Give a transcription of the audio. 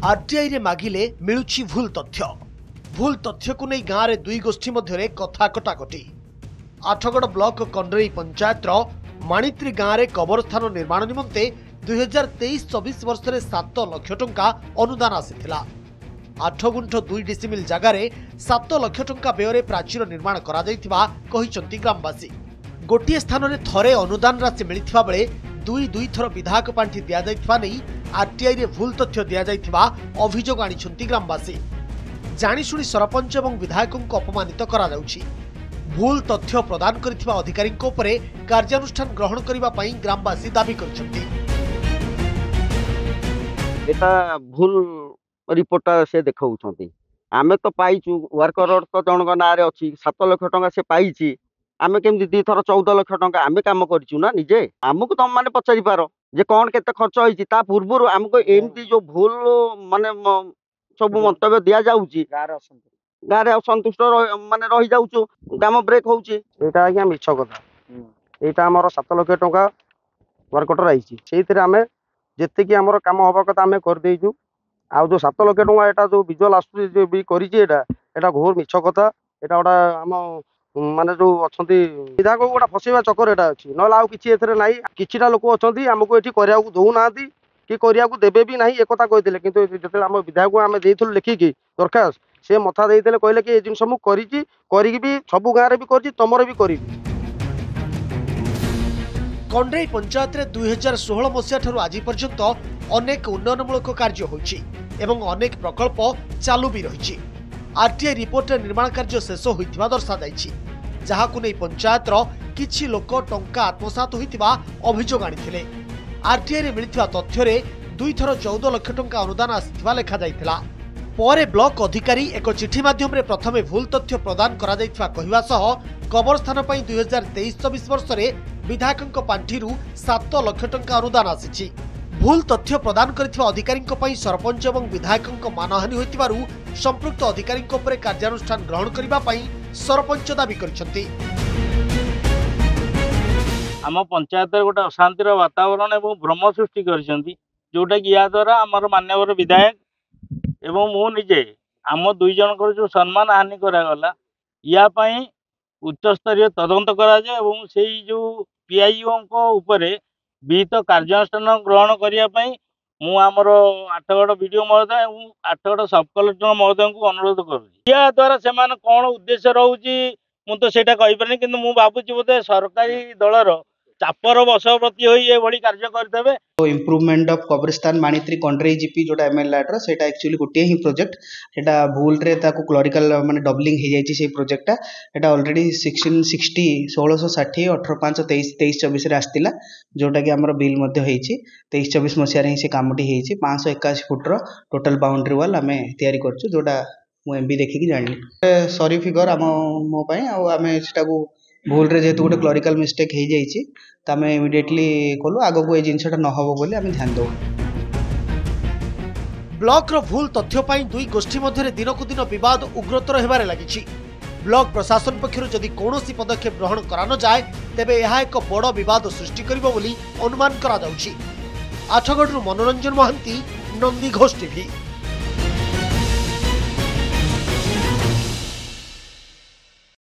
RTI रे मागिले मिलुछि भूल तथ्य को नहीं गाँव में दुई गोष्ठी मध्य कथा कटाकटी। आठगड़ ब्लॉक कंडरेई पंचायत माणित्री गाँव में कबरस्थान निर्माण निमंते 2023-24 वर्ष में 7 लाख टंका अनुदान आसीथिला। 8 गुंठ 2 डिसिमिल जगार 7 लाख टंका व्यय प्राचीर निर्माण करा जायतिबा कहिसंती ग्रामवासी। गोटे स्थान में थरे अनुदान राशि मिलिथिबा बेले दुई थर विधायक पांठी दिया जायतिबा नै आरटीआई रे भूल तथ्य दिया जायतिबा अभियोग आनिछंती ग्रामवासी। जानिशुणी सरपंच और विधायकों को अपमानित करा जाउछि। भूल तथ्य प्रदान करिथिबा अधिकारी उपरे कार्यानुष्ठान ग्रहण करिबा पई ग्रामवासी दाबी करछंती। एटा भूल रिपोर्ट से देखाउछंती। आमे तो पाइछु वर्कर तो जनक नारे अछि 7 लाख टंका से पाइछि। आमे केमि 2 थर 14 लाख टंका आमे काम करिछु ना निजे। हमकु तुम माने पचारि पारो जे कोन केते खर्च होइछि ता पूर्वरु हमको एमती जो भूल माने सब मंतव्य दिया जाउछि गारे असंतुष्ट माने रही जाउछु काम ब्रेक होउछि। एटा आज्ञा मिछ कथा। एटा हमर 7 लाख टंका वर्कटर आइछि सेइथिरे आमे जेते कि हमर काम होबा कथा आमे कर देइछु। आ जो 7 लाख टंका एटा जो विजुअल आसु जे भी करिछि एटा घोर मिछ कथा। एटा ओडा हम माने जो अछंती विधायक गोटा फसेवा चक्कर एटा अछि नला आ किछि एथरे नाही। किछिटा लोक अछंती हमको एठी करिया को दउ नांती कि करिया को देबे भी नाही एकता कहिथिले। किंतु जते हम विधायक आमे देइथुल लेखिकी दरखास्त से मथा देइथिले कहले कि ए जिंस मु करिछि करिकि भी सब गां रे भी करछि तमरे भी करिबि। कंडरेई पंचायत रे 2016 मसीहा ठारू आज पर्यंत अनेक उन्नयनमूलक कार्य होइछि एवं अनेक प्रकल्प चालू भी रहिछि। आरटीआई रिपोर्ट निर्माण कार्य शेष होइथिबा दर्शा जाइछि, जहाकु नै पंचायत रो किछि लोक टंका आत्मसात होइथिबा अभियोग आनिथिले। आरटीआई रे मिलिथिबा तथ्य रे 2 थर 14 लाख टंका अनुदान आसिथिबा लेखा जाइथिला। परे ब्लॉक अधिकारी एक चिठी माध्यम रे प्रथमे भूल तथ्य प्रदान करा जाइथिबा कहिबा सह कबरस्थान पई 2023-24 वर्ष रे विधायकक पांठीरु 7 लाख टंका अनुदान आसिछि। भूल तथ्य प्रदान करिथिबा अधिकारीक पई सरपंच एवं विधायकक मानहानि होइतिबारु संपृक्त अधिकारीक उपरे कार्यानुष्ठान ग्रहण करिबा पई सरपंच दाबी करिसंती। आम पंचायत गोटे अशांतिर वातावरण एवं भ्रम सृष्टि करिसंती, जोटा कि या द्वारा आमर मान्यवर विधायक एवं मु निजे आम 2 जनकर जो सम्मान हानि करागला या पई उच्च स्तरीय तदंत करा जाय एवं सेई जो पीआईओ को उपरे विहित कार्यानुष्ठान ग्रहण करिया पई मु आमर आठगड़ वीडियो महोदय एवं आठगड़ सब कलेक्टर महोदय को अनुरोध करूँ। या द्वारा से कौन उद्देश्य रोचे मु तो सेटा कहि परनी, किंतु मु भाबुची बोधे सरकारी दलर चापर बशवर्ती होई ए भली कार्य करदेबे। तो इम्प्रूवमेंट ऑफ कब्रिस्तान माणित्री कंडरेई जीपी जोटा एमएलए रो सेटा एक्चुअली गोटे ही प्रोजेक्ट। सेटा भूल रे ताको क्लरिकल माने डबलिंग हे जायछि से प्रोजेक्टटा। एटा ऑलरेडी 1660 1660 18-5-23-24 रे आस्तिला, जोटा कि हमर बिल मध्ये हेछि। 23-24 मसिया रे से कामटी हेछि। 581 फुट रो टोटल बाउंड्री वॉल हमें तयारी करछु, जोटा मु एमबी देखि कि जानली। सॉरी फिगर हम मो पई आ हमें सेटा को भूल रे जेतु गोटे क्लरिकल मिस्टेक हे जायछि त हमें इमिडिएटली कोलु आगो को ए जिंसटा न होबो बोली हमें ध्यान दो। ब्लॉक रो भूल तथ्य पई दुई गोष्ठी मध्य दिनकु दिन विवाद उग्रतर हेबारे लागिछि। ब्लॉक प्रशासन पक्षरु जदि कोनोसी पदक्षेप ग्रहण करा न जाय तेबे एहा एक बड़ विवाद सृष्टि करिवो बोली अनुमान करा जाउछि। आठगड़रू मनोरंजन महांती, नंदी घोष टीवी।